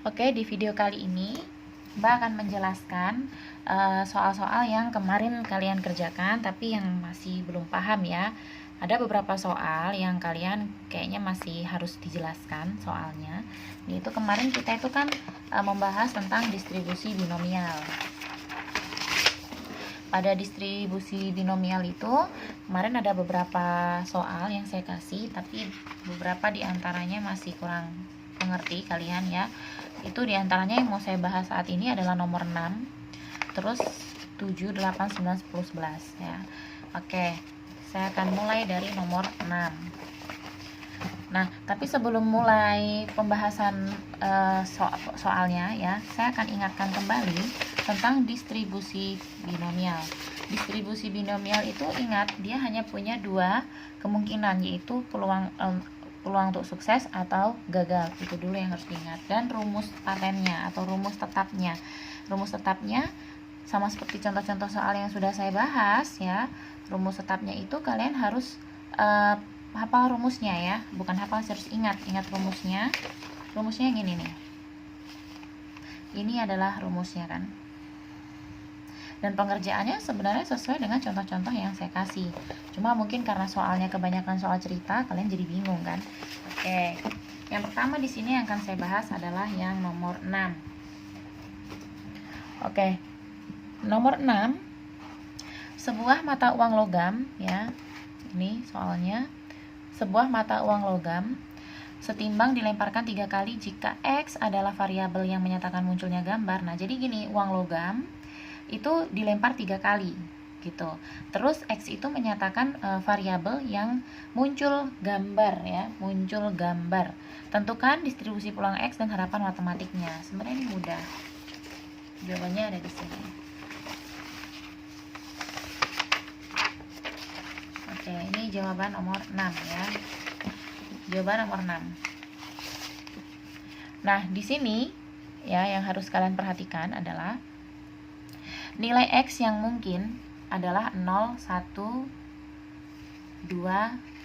Oke, di video kali ini Mbak akan menjelaskan soal-soal yang kemarin kalian kerjakan tapi yang masih belum paham ya. Ada beberapa soal yang kalian kayaknya masih harus dijelaskan soalnya. Yaitu kemarin kita itu kan membahas tentang distribusi binomial. Pada distribusi binomial itu kemarin ada beberapa soal yang saya kasih, tapi beberapa diantaranya masih kurang mengerti kalian ya. Itu diantaranya yang mau saya bahas saat ini adalah nomor 6, terus 7, 8, 9, 10, 11 ya. Oke, saya akan mulai dari nomor 6. Nah, tapi sebelum mulai pembahasan soalnya ya, saya akan ingatkan kembali tentang distribusi binomial. Distribusi binomial itu ingat, dia hanya punya dua kemungkinan, yaitu peluang untuk sukses atau gagal. Itu dulu yang harus diingat. Dan rumus patennya atau rumus tetapnya. Rumus tetapnya sama seperti contoh-contoh soal yang sudah saya bahas ya. Rumus tetapnya itu kalian harus hafal rumusnya ya, bukan hafal, harus ingat rumusnya. Rumusnya yang ini nih. Ini adalah rumusnya kan. Dan pengerjaannya sebenarnya sesuai dengan contoh-contoh yang saya kasih. Cuma mungkin karena soalnya kebanyakan soal cerita, kalian jadi bingung kan. Oke. Yang pertama di sini yang akan saya bahas adalah yang nomor 6. Oke. Nomor 6. Sebuah mata uang logam ya. Ini soalnya. Sebuah mata uang logam setimbang dilemparkan 3 kali jika X adalah variabel yang menyatakan munculnya gambar. Nah, jadi gini, uang logam itu dilempar 3 kali gitu. Terus X itu menyatakan variabel yang muncul gambar ya, muncul gambar. Tentukan distribusi peluang X dan harapan matematiknya. Sebenarnya ini mudah. Jawabannya ada di sini. Oke, ini jawaban nomor 6 ya. Jawaban nomor 6. Nah, di sini ya yang harus kalian perhatikan adalah nilai X yang mungkin adalah 0, 1, 2,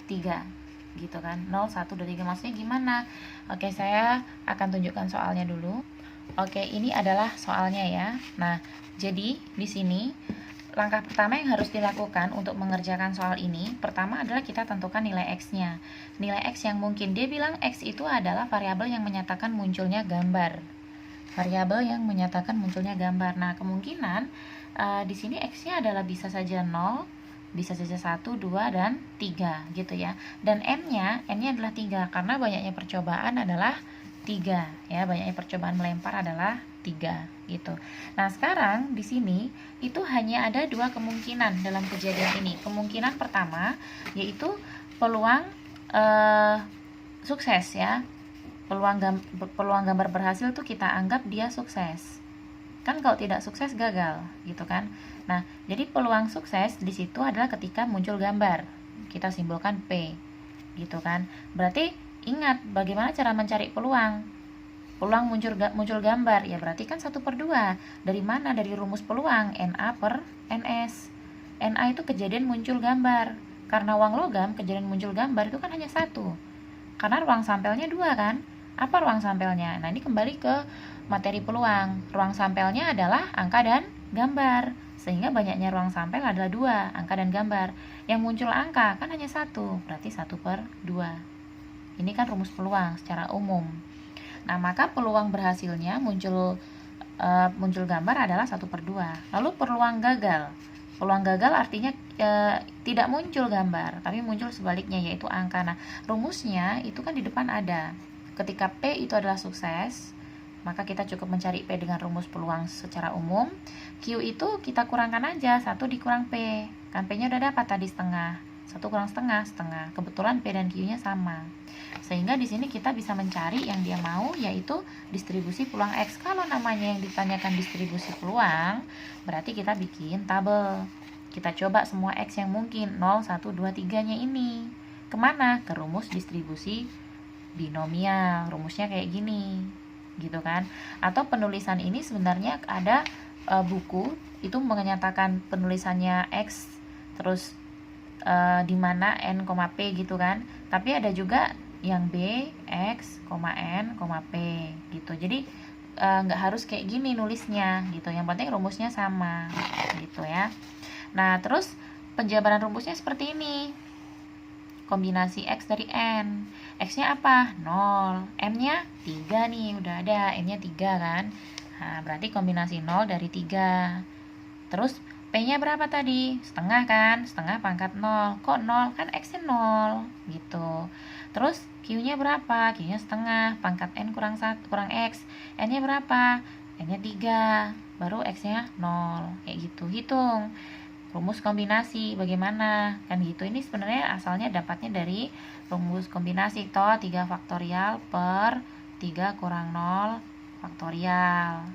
3 gitu kan. 0, 1, 2, 3 maksudnya gimana? Oke, saya akan tunjukkan soalnya dulu. Oke, ini adalah soalnya ya. Nah, jadi di sini langkah pertama yang harus dilakukan untuk mengerjakan soal ini, pertama adalah kita tentukan nilai X-nya. Nilai X yang mungkin, dia bilang X itu adalah variabel yang menyatakan munculnya gambar. Variabel yang menyatakan munculnya gambar. Nah, kemungkinan di sini X-nya adalah bisa saja 0, bisa saja 1, 2, dan 3 gitu ya. Dan N-nya adalah 3 karena banyaknya percobaan adalah 3 ya, banyaknya percobaan melempar adalah 3 gitu. Nah, sekarang di sini itu hanya ada dua kemungkinan dalam kejadian ini. Kemungkinan pertama yaitu peluang sukses ya. Peluang gambar berhasil tuh kita anggap dia sukses. Kan kalau tidak sukses gagal gitu kan. Nah, jadi peluang sukses di situ adalah ketika muncul gambar. Kita simbolkan P gitu kan. Berarti ingat bagaimana cara mencari peluang. Peluang muncul gambar ya berarti kan 1/2. Dari mana? Dari rumus peluang NA per NS. NA itu kejadian muncul gambar. Karena uang logam kejadian muncul gambar itu kan hanya 1. Karena ruang sampelnya 2 kan. Apa ruang sampelnya? Nah, ini kembali ke materi peluang. Ruang sampelnya adalah angka dan gambar. Sehingga banyaknya ruang sampel adalah 2, angka dan gambar. Yang muncul angka kan hanya 1, berarti 1/2. Ini kan rumus peluang secara umum. Nah, maka peluang berhasilnya muncul gambar adalah 1/2. Lalu peluang gagal. Peluang gagal artinya tidak muncul gambar, tapi muncul sebaliknya yaitu angka. Nah, rumusnya itu kan di depan ada. Ketika P itu adalah sukses, maka kita cukup mencari P dengan rumus peluang secara umum. Q itu kita kurangkan aja, 1 dikurang P. Kan P-nya udah dapat tadi setengah. 1 kurang setengah, setengah. Kebetulan P dan Q-nya sama. Sehingga di sini kita bisa mencari yang dia mau, yaitu distribusi peluang X. Kalau namanya yang ditanyakan distribusi peluang, berarti kita bikin tabel. Kita coba semua X yang mungkin, 0, 1, 2, 3-nya ini. Kemana? Ke rumus distribusi binomial. Rumusnya kayak gini, gitu kan. Atau penulisan ini sebenarnya ada buku, itu menyatakan penulisannya X, terus di mana N, P gitu kan. Tapi ada juga yang B X, N, P gitu. Jadi nggak harus kayak gini nulisnya gitu, yang penting rumusnya sama gitu ya. Nah terus penjabaran rumusnya seperti ini, kombinasi X dari N. X nya apa? 0, N nya 3 nih, udah ada N nya 3 kan. Nah berarti kombinasi 0 dari 3. Terus P nya berapa tadi? Setengah kan, setengah pangkat 0. Kok 0? Kan X nya 0 gitu. Terus Q nya berapa? Q nya setengah, pangkat N kurang 1, kurang X. N nya berapa? N nya 3, baru X nya 0. Kayak gitu, hitung rumus kombinasi bagaimana kan gitu. Ini sebenarnya asalnya dapatnya dari rumus kombinasi toh, 3 faktorial per 3 kurang 0 faktorial.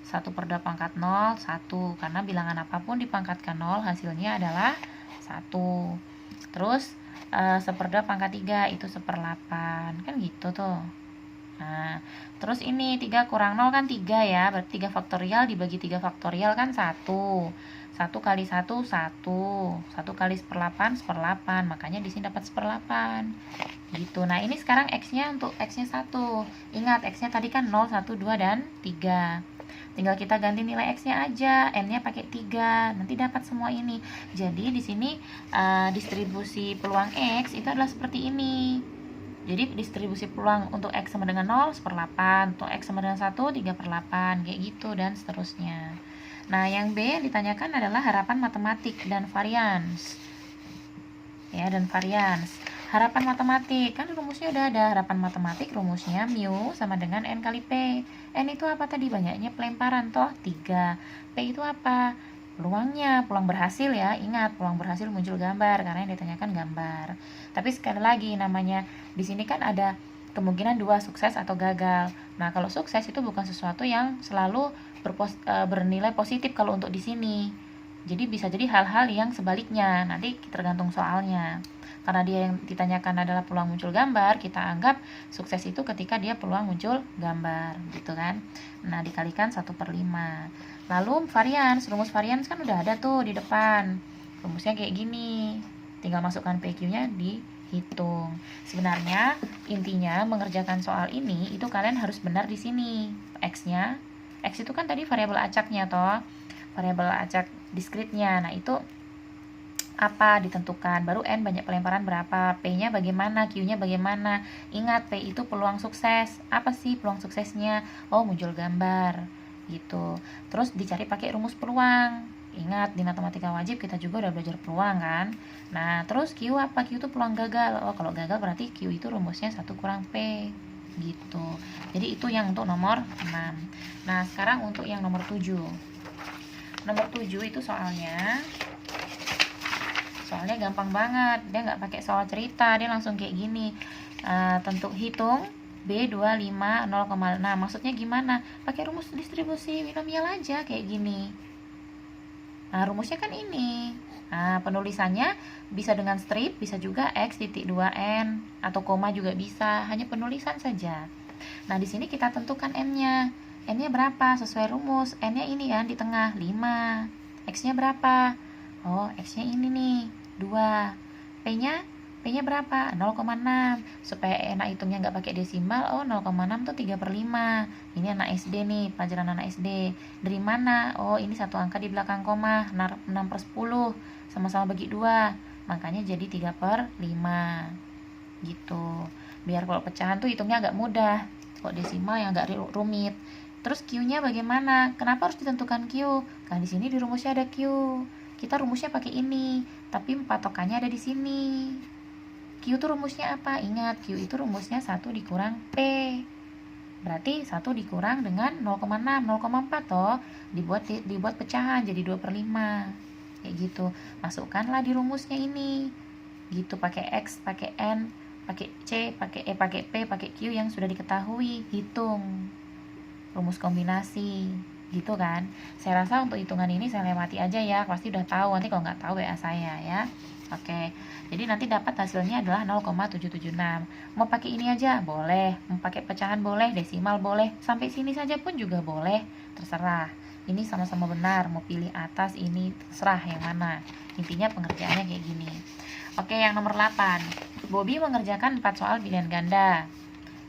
1 per 2 pangkat 0, 1. Karena bilangan apapun dipangkatkan 0, hasilnya adalah 1. Terus 1/2 pangkat 3 itu 1/8. Kan gitu tuh. Nah, terus ini 3 kurang 0 kan 3 ya. Berarti 3 faktorial dibagi 3 faktorial kan 1. 1 kali 1, 1. 1 kali 1/8, 1/8. Makanya di sini dapat 1/8. Gitu. Nah, ini sekarang X-nya untuk X-nya 1. Ingat, X-nya tadi kan 0, 1, 2, dan 3. Tinggal kita ganti nilai X-nya aja, N-nya pakai 3, nanti dapat semua ini. Jadi di sini distribusi peluang X itu adalah seperti ini. Jadi distribusi peluang untuk X sama dengan 0, 1/8, untuk X sama dengan 1, 3/8, kayak gitu, dan seterusnya. Nah, yang B yang ditanyakan adalah harapan matematik dan varians. Ya, dan varians. Harapan matematik, kan rumusnya udah ada. Harapan matematik rumusnya mu sama dengan N kali P. N itu apa tadi? Banyaknya pelemparan, toh 3. P itu apa? Peluangnya, peluang berhasil ya. Ingat, peluang berhasil muncul gambar, karena yang ditanyakan gambar. Tapi sekali lagi, namanya di sini kan ada kemungkinan 2, sukses atau gagal. Nah, kalau sukses itu bukan sesuatu yang selalu bernilai positif kalau untuk di sini. Jadi bisa jadi hal-hal yang sebaliknya, nanti tergantung soalnya. Karena dia yang ditanyakan adalah peluang muncul gambar, kita anggap sukses itu ketika dia peluang muncul gambar, gitu kan. Nah, dikalikan 1/5. Lalu varians, rumus varians kan udah ada tuh di depan. Rumusnya kayak gini. Tinggal masukkan PQ-nya dihitung. Sebenarnya intinya mengerjakan soal ini itu kalian harus benar di sini. X-nya, X itu kan tadi variabel acaknya toh. Variabel acak diskritnya. Nah, itu apa ditentukan, baru N banyak pelemparan berapa, P-nya bagaimana, Q-nya bagaimana. Ingat, P itu peluang sukses. Apa sih peluang suksesnya? Oh, muncul gambar gitu. Terus dicari pakai rumus peluang. Ingat, di matematika wajib kita juga udah belajar peluang kan. Nah, terus Q apa? Q itu peluang gagal. Oh, kalau gagal berarti Q itu rumusnya 1 kurang P gitu. Jadi itu yang untuk nomor 6. Nah, sekarang untuk yang nomor 7. Nomor 7 itu soalnya gampang banget, dia nggak pakai soal cerita, dia langsung kayak gini. Tentu hitung B25 0,6. Maksudnya gimana? Pakai rumus distribusi binomial aja kayak gini. Nah, rumusnya kan ini. Nah, penulisannya bisa dengan strip, bisa juga X titik 2N, atau koma juga bisa, hanya penulisan saja. Nah, di sini kita tentukan N-nya. N-nya berapa? Sesuai rumus. N-nya ini kan di tengah, 5. X-nya berapa? Oh, X-nya ini nih, 2. P-nya berapa? 0,6. Supaya enak hitungnya nggak pakai desimal, oh 0,6 tuh 3/5. Ini anak SD nih, pelajaran anak SD. Dari mana? Oh, ini satu angka di belakang koma, 6/10. Sama-sama bagi 2. Makanya jadi 3/5. Gitu. Biar kalau pecahan tuh hitungnya agak mudah. Kalau desimal yang agak rumit. Terus Q-nya bagaimana? Kenapa harus ditentukan Q? Karena di sini di rumusnya ada Q. Kita rumusnya pakai ini, tapi patokannya ada di sini. Q itu rumusnya apa? Ingat, Q itu rumusnya 1 dikurang P. Berarti 1 dikurang dengan 0,6, 0,4 toh. Dibuat pecahan jadi 2/5. Kayak gitu. Masukkanlah di rumusnya ini. Gitu, pakai X, pakai N, pakai C, pakai E, pakai P, pakai Q yang sudah diketahui. Hitung rumus kombinasi gitu kan. Saya rasa untuk hitungan ini saya lewati aja ya, pasti udah tahu. Nanti kalau nggak tahu WA saya ya. Oke, jadi nanti dapat hasilnya adalah 0,776. Mau pakai ini aja boleh, mau pakai pecahan boleh, desimal boleh, sampai sini saja pun juga boleh, terserah. Ini sama-sama benar, mau pilih atas ini terserah yang mana. Intinya pengerjaannya kayak gini. Oke, yang nomor 8. Bobby mengerjakan 4 soal pilihan ganda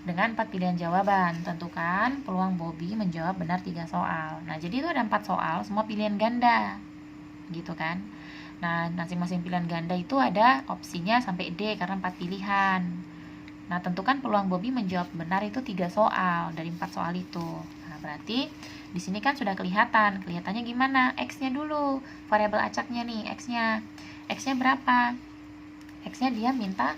dengan 4 pilihan jawaban. Tentukan peluang Bobby menjawab benar 3 soal. Nah, jadi itu ada 4 soal, semua pilihan ganda. Gitu kan. Nah, masing-masing pilihan ganda itu ada opsinya sampai D karena 4 pilihan. Nah, tentukan peluang Bobby menjawab benar itu 3 soal dari 4 soal itu. Nah, berarti di sini kan sudah kelihatan. Kelihatannya gimana? X-nya dulu. Variabel acaknya nih, X-nya. X-nya berapa? X-nya dia minta